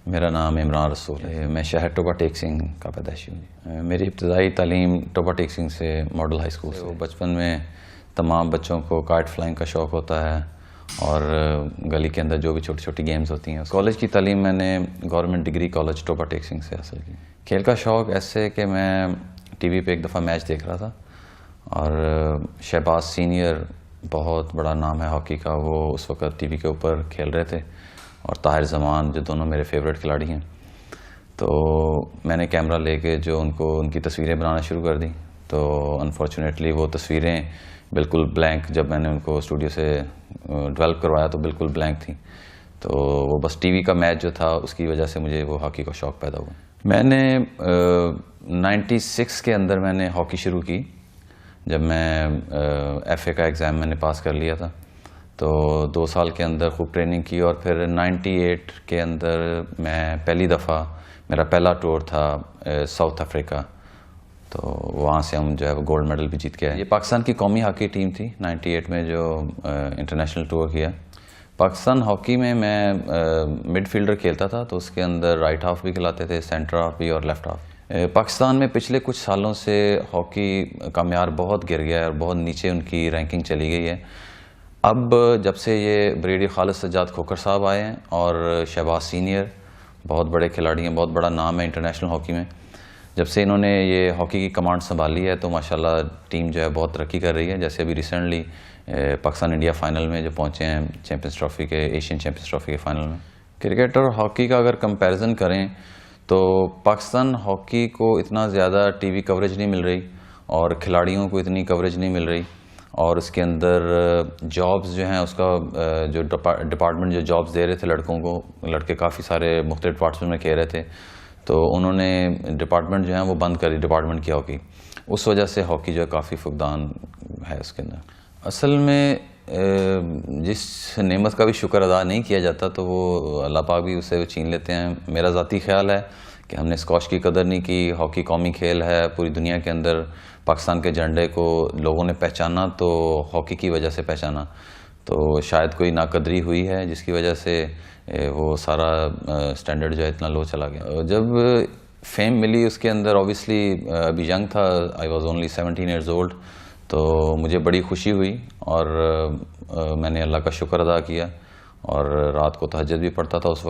میرا نام عمران رسول ہے. میں شہر ٹوبہ ٹیک سنگھ کا پیدائشی ہوں. میری ابتدائی تعلیم ٹوبہ ٹیک سنگھ سے ماڈل ہائی اسکول سے. بچپن میں تمام بچوں کو کائٹ فلائنگ کا شوق ہوتا ہے اور گلی کے اندر جو بھی چھوٹی چھوٹی گیمز ہوتی ہیں. کالج کی تعلیم میں نے گورنمنٹ ڈگری کالج ٹوبہ ٹیک سنگھ سے حاصل کی. کھیل کا شوق ایسے کہ میں ٹی وی پہ ایک دفعہ میچ دیکھ رہا تھا اور شہباز سینئر بہت بڑا نام ہے ہاکی کا، وہ اس وقت ٹی وی کے اوپر کھیل رہے تھے، اور طاہر زمان جو دونوں میرے فیوریٹ کھلاڑی ہیں. تو میں نے کیمرہ لے کے جو ان کی تصویریں بنانا شروع کر دیں. تو انفارچونیٹلی وہ تصویریں بالکل بلینک، جب میں نے ان کو اسٹوڈیو سے ڈیولپ کروایا تو بالکل بلینک تھیں. تو وہ بس ٹی وی کا میچ جو تھا اس کی وجہ سے مجھے وہ ہاکی کا شوق پیدا ہوا. میں نے 96 کے اندر میں نے ہاکی شروع کی، جب میں ایف اے کا ایگزام میں نے پاس کر لیا تھا. تو 2 سال کے اندر خوب ٹریننگ کی، اور پھر 98 کے اندر میں پہلی دفعہ، میرا پہلا ٹور تھا ساؤتھ افریقہ. تو وہاں سے ہم جو ہے وہ گولڈ میڈل بھی جیت کے آئے. یہ پاکستان کی قومی ہاکی ٹیم تھی 98 میں جو انٹرنیشنل ٹور کیا. پاکستان ہاکی میں مڈ فیلڈر کھیلتا تھا، تو اس کے اندر رائٹ ہاف بھی کھلاتے تھے، سینٹر ہاف بھی اور لیفٹ ہاف. پاکستان میں پچھلے کچھ سالوں سے ہاکی کا معیار بہت گر گیا ہے اور بہت نیچے ان کی رینکنگ چلی گئی ہے. اب جب سے یہ بریڈی خالد سجاد کھوکھر صاحب آئے ہیں اور شہباز سینئر بہت بڑے کھلاڑی ہیں، بہت بڑا نام ہے انٹرنیشنل ہاکی میں، جب سے انہوں نے یہ ہاکی کی کمانڈ سنبھالی ہے تو ماشاءاللہ ٹیم جو ہے بہت ترقی کر رہی ہے. جیسے ابھی ریسنٹلی پاکستان انڈیا فائنل میں جو پہنچے ہیں چیمپئنز ٹرافی کے، ایشین چیمپئنز ٹرافی کے فائنل میں. کرکٹ اور ہاکی کا اگر کمپیریزن کریں تو پاکستان ہاکی کو اتنا زیادہ ٹی وی کوریج نہیں مل رہی اور کھلاڑیوں کو اتنی کوریج نہیں مل رہی، اور اس کے اندر جابز جو ہیں اس کا جو ڈپارٹمنٹ جو جابز دے رہے تھے لڑکوں کو، لڑکے کافی سارے مختلف ڈپارٹمنٹ میں کھیل رہے تھے، تو انہوں نے ڈپارٹمنٹ جو ہیں وہ بند کری، ڈپارٹمنٹ کی ہاکی. اس وجہ سے ہاکی جو ہے کافی فقدان ہے اس کے اندر. اصل میں جس نعمت کا بھی شکر ادا نہیں کیا جاتا تو وہ اللہ پاک بھی اسے چھین لیتے ہیں. میرا ذاتی خیال ہے کہ ہم نے اسکواش کی قدر نہیں کی. ہاکی قومی کھیل ہے، پوری دنیا کے اندر پاکستان کے جھنڈے کو لوگوں نے پہچانا تو ہاکی کی وجہ سے پہچانا. تو شاید کوئی ناقدری ہوئی ہے جس کی وجہ سے وہ سارا سٹینڈرڈ جو ہے اتنا لو چلا گیا. جب فیم ملی اس کے اندر اوبیسلی ابھی ینگ تھا، I was only 17 years old, تو مجھے بڑی خوشی ہوئی اور میں نے اللہ کا شکر ادا کیا اور رات کو تہجد بھی پڑھتا تھا. اس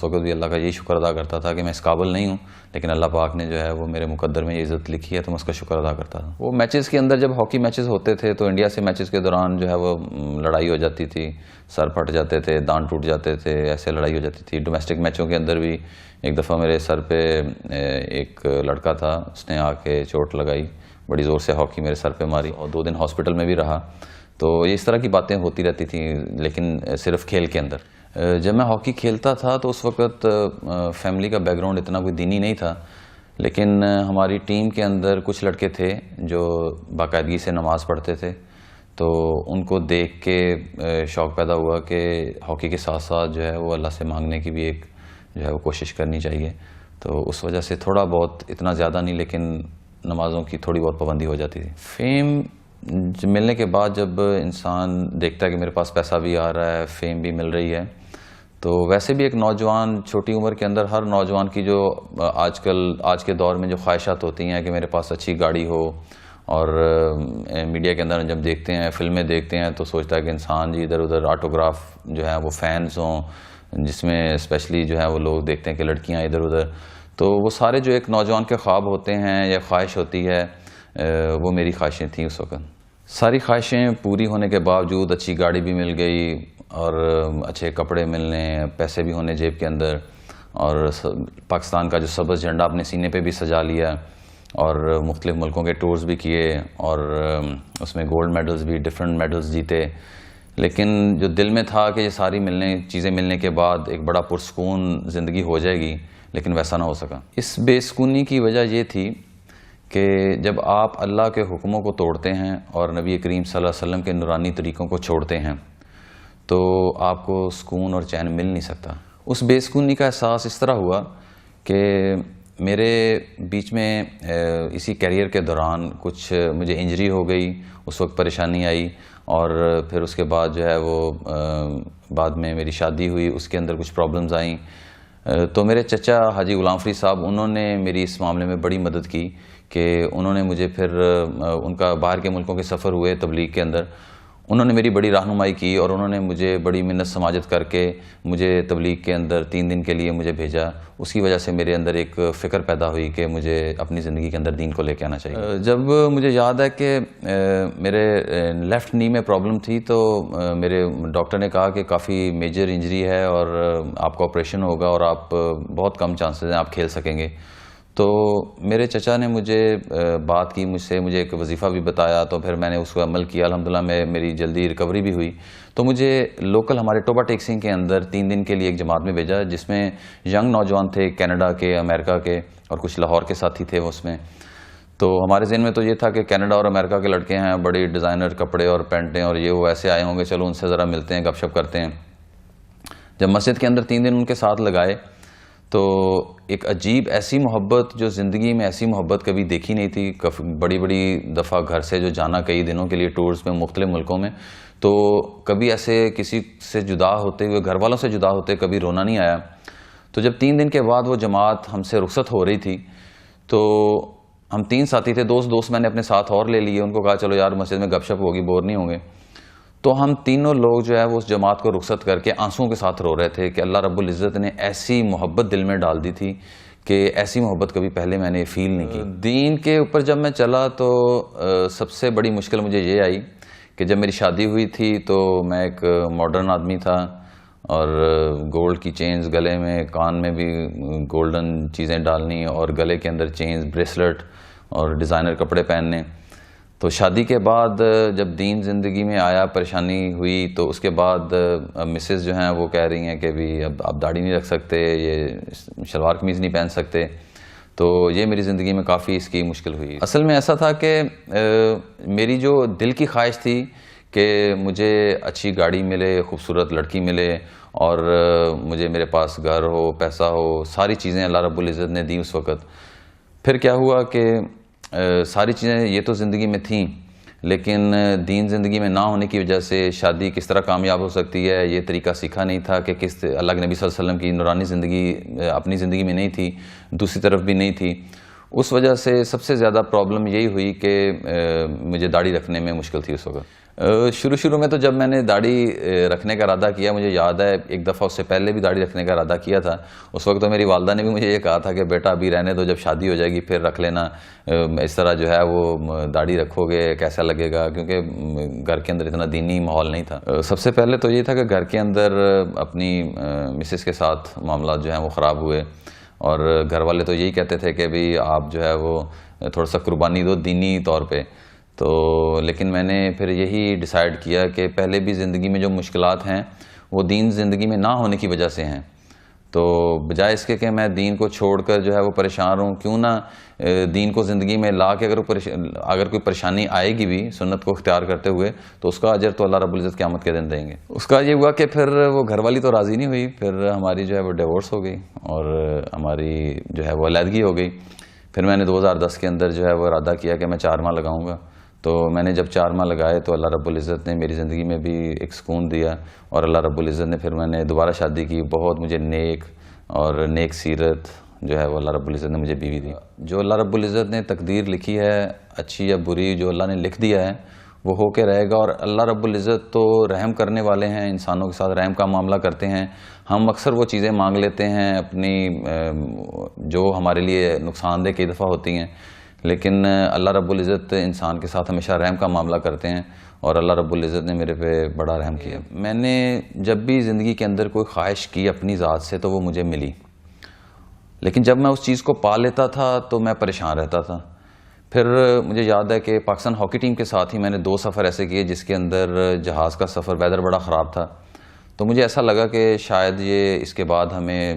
وقت بھی اللہ کا یہی شکر ادا کرتا تھا کہ میں اس قابل نہیں ہوں، لیکن اللہ پاک نے جو ہے وہ میرے مقدر میں یہ عزت لکھی ہے تو میں اس کا شکر ادا کرتا تھا. وہ میچز کے اندر جب ہاکی میچز ہوتے تھے تو انڈیا سے میچز کے دوران جو ہے وہ لڑائی ہو جاتی تھی، سر پھٹ جاتے تھے، دان ٹوٹ جاتے تھے، ایسے لڑائی ہو جاتی تھی. ڈومیسٹک میچوں کے اندر بھی ایک دفعہ میرے سر پہ ایک لڑکا تھا، اس نے آ کے چوٹ لگائی، بڑی زور سے ہاکی میرے سر پہ ماری اور 2 دن ہاسپٹل میں بھی رہا. تو اس طرح کی باتیں ہوتی رہتی تھیں، لیکن صرف کھیل کے اندر. جب میں ہاکی کھیلتا تھا تو اس وقت فیملی کا بیک گراؤنڈ اتنا کوئی دینی نہیں تھا، لیکن ہماری ٹیم کے اندر کچھ لڑکے تھے جو باقاعدگی سے نماز پڑھتے تھے. تو ان کو دیکھ کے شوق پیدا ہوا کہ ہاکی کے ساتھ ساتھ جو ہے وہ اللہ سے مانگنے کی بھی ایک جو ہے وہ کوشش کرنی چاہیے. تو اس وجہ سے تھوڑا بہت، اتنا زیادہ نہیں لیکن نمازوں کی تھوڑی بہت پابندی ہو جاتی تھی. فیم ملنے کے بعد جب انسان دیکھتا ہے کہ میرے پاس پیسہ بھی آ رہا ہے، فیم بھی مل رہی ہے، تو ویسے بھی ایک نوجوان چھوٹی عمر کے اندر ہر نوجوان کی جو آج کے دور میں جو خواہشات ہوتی ہیں کہ میرے پاس اچھی گاڑی ہو، اور میڈیا کے اندر جب دیکھتے ہیں، فلمیں دیکھتے ہیں تو سوچتا ہے کہ انسان جی ادھر ادھر آٹوگراف جو ہے وہ فینز ہوں، جس میں اسپیشلی جو ہے وہ لوگ دیکھتے ہیں کہ لڑکیاں ادھر ادھر. تو وہ سارے جو ایک نوجوان کے خواب ہوتے ہیں یا خواہش ہوتی ہے، وہ میری خواہشیں تھیں اس وقت. ساری خواہشیں پوری ہونے کے باوجود اچھی گاڑی بھی مل گئی اور اچھے کپڑے ملنے، پیسے بھی ہونے جیب کے اندر، اور پاکستان کا جو سبز جھنڈا اپنے سینے پہ بھی سجا لیا اور مختلف ملکوں کے ٹورز بھی کیے اور اس میں گولڈ میڈلز بھی، ڈفرینٹ میڈلز جیتے. لیکن جو دل میں تھا کہ یہ ساری چیزیں ملنے کے بعد ایک بڑا پرسکون زندگی ہو جائے گی، لیکن ویسا نہ ہو سکا. اس بے سکونی کی وجہ یہ تھی کہ جب آپ اللہ کے حکموں کو توڑتے ہیں اور نبی کریم صلی اللہ علیہ وسلم کے نورانی طریقوں کو چھوڑتے ہیں تو آپ کو سکون اور چین مل نہیں سکتا. اس بے سکونی کا احساس اس طرح ہوا کہ میرے بیچ میں اسی کیریئر کے دوران کچھ مجھے انجری ہو گئی، اس وقت پریشانی آئی، اور پھر اس کے بعد جو ہے وہ بعد میں میری شادی ہوئی، اس کے اندر کچھ پرابلمز آئیں. تو میرے چچا حاجی غلام فرید صاحب انہوں نے میری اس معاملے میں بڑی مدد کی کہ انہوں نے مجھے پھر ان کا باہر کے ملکوں کے سفر ہوئے تبلیغ کے اندر، انہوں نے میری بڑی رہنمائی کی اور انہوں نے مجھے بڑی منت سماجت کر کے مجھے تبلیغ کے اندر 3 دن کے لیے مجھے بھیجا. اس کی وجہ سے میرے اندر ایک فکر پیدا ہوئی کہ مجھے اپنی زندگی کے اندر دین کو لے کے آنا چاہیے. جب مجھے یاد ہے کہ میرے لیفٹ نی میں پرابلم تھی تو میرے ڈاکٹر نے کہا کہ کافی میجر انجری ہے اور آپ کا آپریشن ہوگا اور آپ بہت کم چانسز ہیں آپ کھیل سکیں گے. تو میرے چچا نے مجھے بات کی مجھے ایک وظیفہ بھی بتایا، تو پھر میں نے اس کو عمل کیا. الحمدللہ میری جلدی ریکوری بھی ہوئی. تو مجھے لوکل ہمارے ٹوبا ٹیکسنگ کے اندر 3 دن کے لیے ایک جماعت میں بھیجا جس میں ینگ نوجوان تھے، کینیڈا کے، امریکہ کے اور کچھ لاہور کے ساتھی تھے اس میں. تو ہمارے ذہن میں تو یہ تھا کہ کینیڈا اور امریکہ کے لڑکے ہیں، بڑی ڈیزائنر کپڑے اور پینٹیں اور یہ وہ ایسے آئے ہوں گے، چلو ان سے ذرا ملتے ہیں، گپ شپ کرتے ہیں. جب مسجد کے اندر 3 دن ان کے ساتھ لگائے تو ایک عجیب ایسی محبت جو زندگی میں ایسی محبت کبھی دیکھی نہیں تھی. بڑی دفعہ گھر سے جو جانا کئی دنوں کے لیے ٹورز میں مختلف ملکوں میں، تو کبھی ایسے کسی سے جدا ہوتے ہوئے، گھر والوں سے جدا ہوتے کبھی رونا نہیں آیا. تو جب 3 دن کے بعد وہ جماعت ہم سے رخصت ہو رہی تھی تو ہم 3 ساتھی تھے، دوست میں نے اپنے ساتھ اور لے لیے. ان کو کہا چلو یار مسجد میں گپ شپ ہوگی، بور نہیں ہوں گے. تو ہم تینوں لوگ جو ہے وہ اس جماعت کو رخصت کر کے آنسوؤں کے ساتھ رو رہے تھے کہ اللہ رب العزت نے ایسی محبت دل میں ڈال دی تھی کہ ایسی محبت کبھی پہلے میں نے فیل نہیں کی. دین کے اوپر جب میں چلا تو سب سے بڑی مشکل مجھے یہ آئی کہ جب میری شادی ہوئی تھی تو میں ایک ماڈرن آدمی تھا اور گولڈ کی چینز گلے میں، کان میں بھی گولڈن چیزیں ڈالنی اور گلے کے اندر چینز، بریسلٹ اور ڈیزائنر کپڑے پہننے. تو شادی کے بعد جب دین زندگی میں آیا، پریشانی ہوئی، تو اس کے بعد مسز جو ہیں وہ کہہ رہی ہیں کہ بھی اب آپ داڑھی نہیں رکھ سکتے، یہ شلوار قمیض نہیں پہن سکتے. تو یہ میری زندگی میں کافی اس کی مشکل ہوئی. اصل میں ایسا تھا کہ میری جو دل کی خواہش تھی کہ مجھے اچھی گاڑی ملے، خوبصورت لڑکی ملے اور مجھے میرے پاس گھر ہو، پیسہ ہو، ساری چیزیں اللہ رب العزت نے دی اس وقت. پھر کیا ہوا کہ ساری چیزیں یہ تو زندگی میں تھیں، لیکن دین زندگی میں نہ ہونے کی وجہ سے شادی کس طرح کامیاب ہو سکتی ہے یہ طریقہ سیکھا نہیں تھا کہ کس اللہ کے نبی صلی اللہ علیہ وسلم کی نورانی زندگی اپنی زندگی میں نہیں تھی، دوسری طرف بھی نہیں تھی. اس وجہ سے سب سے زیادہ پرابلم یہی ہوئی کہ مجھے داڑھی رکھنے میں مشکل تھی اس وقت. شروع میں تو جب میں نے داڑھی رکھنے کا ارادہ کیا، مجھے یاد ہے ایک دفعہ اس سے پہلے بھی داڑھی رکھنے کا ارادہ کیا تھا. اس وقت تو میری والدہ نے بھی مجھے یہ کہا تھا کہ بیٹا ابھی رہنے دو، جب شادی ہو جائے گی پھر رکھ لینا. اس طرح جو ہے وہ داڑھی رکھو گے کیسا لگے گا، کیونکہ گھر کے اندر اتنا دینی ماحول نہیں تھا. سب سے پہلے تو یہ تھا کہ گھر کے اندر اپنی مسز کے ساتھ معاملات جو ہیں وہ خراب ہوئے اور گھر والے تو یہی کہتے تھے کہ بھی آپ جو ہے وہ تھوڑا سا قربانی دو دینی طور پہ. تو لیکن میں نے پھر یہی ڈیسائیڈ کیا کہ پہلے بھی زندگی میں جو مشکلات ہیں وہ دین زندگی میں نہ ہونے کی وجہ سے ہیں. تو بجائے اس کے کہ میں دین کو چھوڑ کر جو ہے وہ پریشان ہوں، کیوں نہ دین کو زندگی میں لا کے اگر کوئی پریشانی آئے گی بھی سنت کو اختیار کرتے ہوئے تو اس کا اجر تو اللہ رب العزت قیامت کے دن دیں گے. اس کا یہ ہوا کہ پھر وہ گھر والی تو راضی نہیں ہوئی، پھر ہماری جو ہے وہ ڈیورس ہو گئی اور ہماری جو ہے وہ علیحدگی ہو گئی. پھر میں نے 2010 کے اندر جو ہے وہ ارادہ کیا کہ میں 4 ماہ لگاؤں گا. تو میں نے جب 4 ماہ لگائے تو اللہ رب العزت نے میری زندگی میں بھی ایک سکون دیا اور اللہ رب العزت نے پھر میں نے دوبارہ شادی کی. بہت مجھے نیک سیرت جو ہے وہ اللہ رب العزت نے مجھے بیوی دی. جو اللہ رب العزت نے تقدیر لکھی ہے اچھی یا بری، جو اللہ نے لکھ دیا ہے وہ ہو کے رہے گا. اور اللہ رب العزت تو رحم کرنے والے ہیں، انسانوں کے ساتھ رحم کا معاملہ کرتے ہیں. ہم اکثر وہ چیزیں مانگ لیتے ہیں اپنی جو ہمارے لیے نقصان دہ کئی دفعہ ہوتی ہیں، لیکن اللہ رب العزت انسان کے ساتھ ہمیشہ رحم کا معاملہ کرتے ہیں اور اللہ رب العزت نے میرے پہ بڑا رحم کیا. میں نے جب بھی زندگی کے اندر کوئی خواہش کی اپنی ذات سے تو وہ مجھے ملی، لیکن جب میں اس چیز کو پا لیتا تھا تو میں پریشان رہتا تھا. پھر مجھے یاد ہے کہ پاکستان ہاکی ٹیم کے ساتھ ہی میں نے 2 سفر ایسے کیے جس کے اندر جہاز کا سفر، ویدر بڑا خراب تھا. تو مجھے ایسا لگا کہ شاید یہ اس کے بعد ہمیں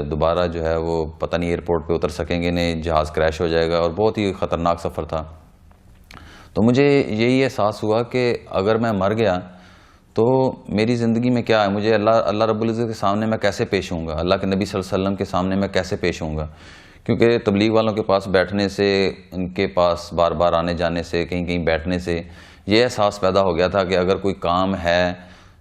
دوبارہ جو ہے وہ پتہ نہیں ایئرپورٹ پہ اتر سکیں گے نہیں، جہاز کریش ہو جائے گا اور بہت ہی خطرناک سفر تھا. تو مجھے یہی احساس ہوا کہ اگر میں مر گیا تو میری زندگی میں کیا ہے، مجھے اللہ رب العزت کے سامنے میں کیسے پیش ہوں گا، اللہ کے نبی صلی اللہ علیہ وسلم کے سامنے میں کیسے پیش ہوں گا. کیونکہ تبلیغ والوں کے پاس بیٹھنے سے، ان کے پاس بار بار آنے جانے سے، کہیں بیٹھنے سے یہ احساس پیدا ہو گیا تھا کہ اگر کوئی کام ہے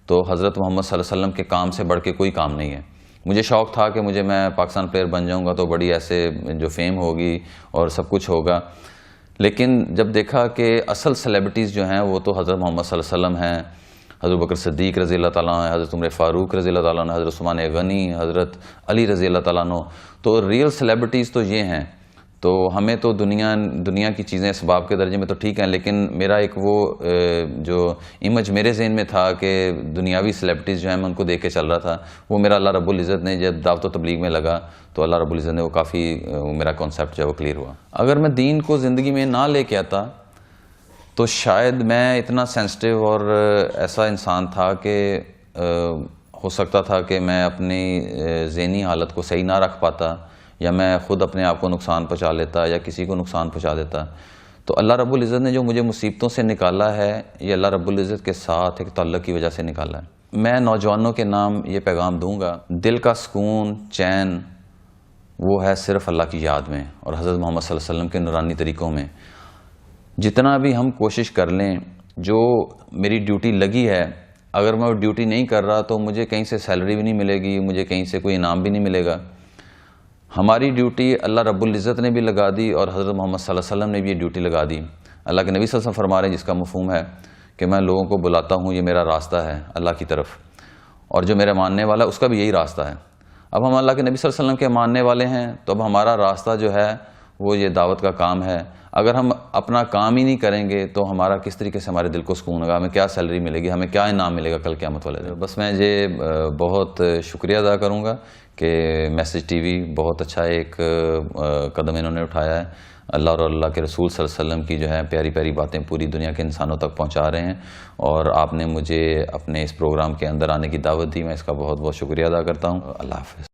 تو حضرت محمد صلی اللہ علیہ وسلم کے کام سے بڑھ کے کوئی کام نہیں ہے. مجھے شوق تھا کہ میں پاکستان پلیئر بن جاؤں گا تو بڑی ایسے جو فیم ہوگی اور سب کچھ ہوگا، لیکن جب دیکھا کہ اصل سیلیبریٹیز جو ہیں وہ تو حضرت محمد صلی اللہ علیہ وسلم ہیں، حضرت بکر صدیق رضی اللہ تعالیٰ عنہ، حضرت عمر فاروق رضی اللہ تعالیٰ عنہ، حضرت عثمان غنی، حضرت علی رضی اللہ تعالیٰ عنہ، تو ریئل سیلیبریٹیز تو یہ ہیں. تو ہمیں تو دنیا کی چیزیں اسباب کے درجے میں تو ٹھیک ہیں، لیکن میرا ایک وہ جو امیج میرے ذہن میں تھا کہ دنیاوی سیلیبریٹیز جو ہیں میں ان کو دیکھ کے چل رہا تھا، وہ میرا اللہ رب العزت نے جب دعوت و تبلیغ میں لگا تو اللہ رب العزت نے وہ کافی میرا کانسیپٹ جو ہے وہ کلیئر ہوا. اگر میں دین کو زندگی میں نہ لے کے آتا تو شاید میں اتنا سینسٹیو اور ایسا انسان تھا کہ ہو سکتا تھا کہ میں اپنی ذہنی حالت کو صحیح نہ رکھ پاتا، یا میں خود اپنے آپ کو نقصان پہنچا لیتا یا کسی کو نقصان پہنچا دیتا. تو اللہ رب العزت نے جو مجھے مصیبتوں سے نکالا ہے یہ اللہ رب العزت کے ساتھ ایک تعلق کی وجہ سے نکالا ہے. میں نوجوانوں کے نام یہ پیغام دوں گا، دل کا سکون چین وہ ہے صرف اللہ کی یاد میں اور حضرت محمد صلی اللہ علیہ وسلم کے نورانی طریقوں میں. جتنا بھی ہم کوشش کر لیں، جو میری ڈیوٹی لگی ہے اگر میں وہ ڈیوٹی نہیں کر رہا تو مجھے کہیں سے سیلری بھی نہیں ملے گی، مجھے کہیں سے کوئی انعام بھی نہیں ملے گا. ہماری ڈیوٹی اللہ رب العزت نے بھی لگا دی اور حضرت محمد صلی اللہ علیہ وسلم نے بھی یہ ڈیوٹی لگا دی. اللہ کے نبی صلی اللہ علیہ وسلم فرما رہے ہیں، جس کا مفہوم ہے کہ میں لوگوں کو بلاتا ہوں، یہ میرا راستہ ہے اللہ کی طرف، اور جو میرا ماننے والا ہے اس کا بھی یہی راستہ ہے. اب ہم اللہ کے نبی صلی اللہ علیہ وسلم کے ماننے والے ہیں تو اب ہمارا راستہ جو ہے وہ یہ دعوت کا کام ہے. اگر ہم اپنا کام ہی نہیں کریں گے تو ہمارا کس طریقے سے ہمارے دل کو سکون ہوگا، ہمیں کیا سیلری ملے گی، ہمیں کیا انعام ملے گا کل قیامت والے دن. بس میں یہ بہت شکریہ ادا کروں گا کہ میسج ٹی وی بہت اچھا ایک قدم انہوں نے اٹھایا ہے. اللہ اور اللہ کے رسول صلی اللہ علیہ وسلم کی جو ہے پیاری پیاری باتیں پوری دنیا کے انسانوں تک پہنچا رہے ہیں، اور آپ نے مجھے اپنے اس پروگرام کے اندر آنے کی دعوت دی. میں اس کا بہت بہت شکریہ ادا کرتا ہوں. اللہ حافظ.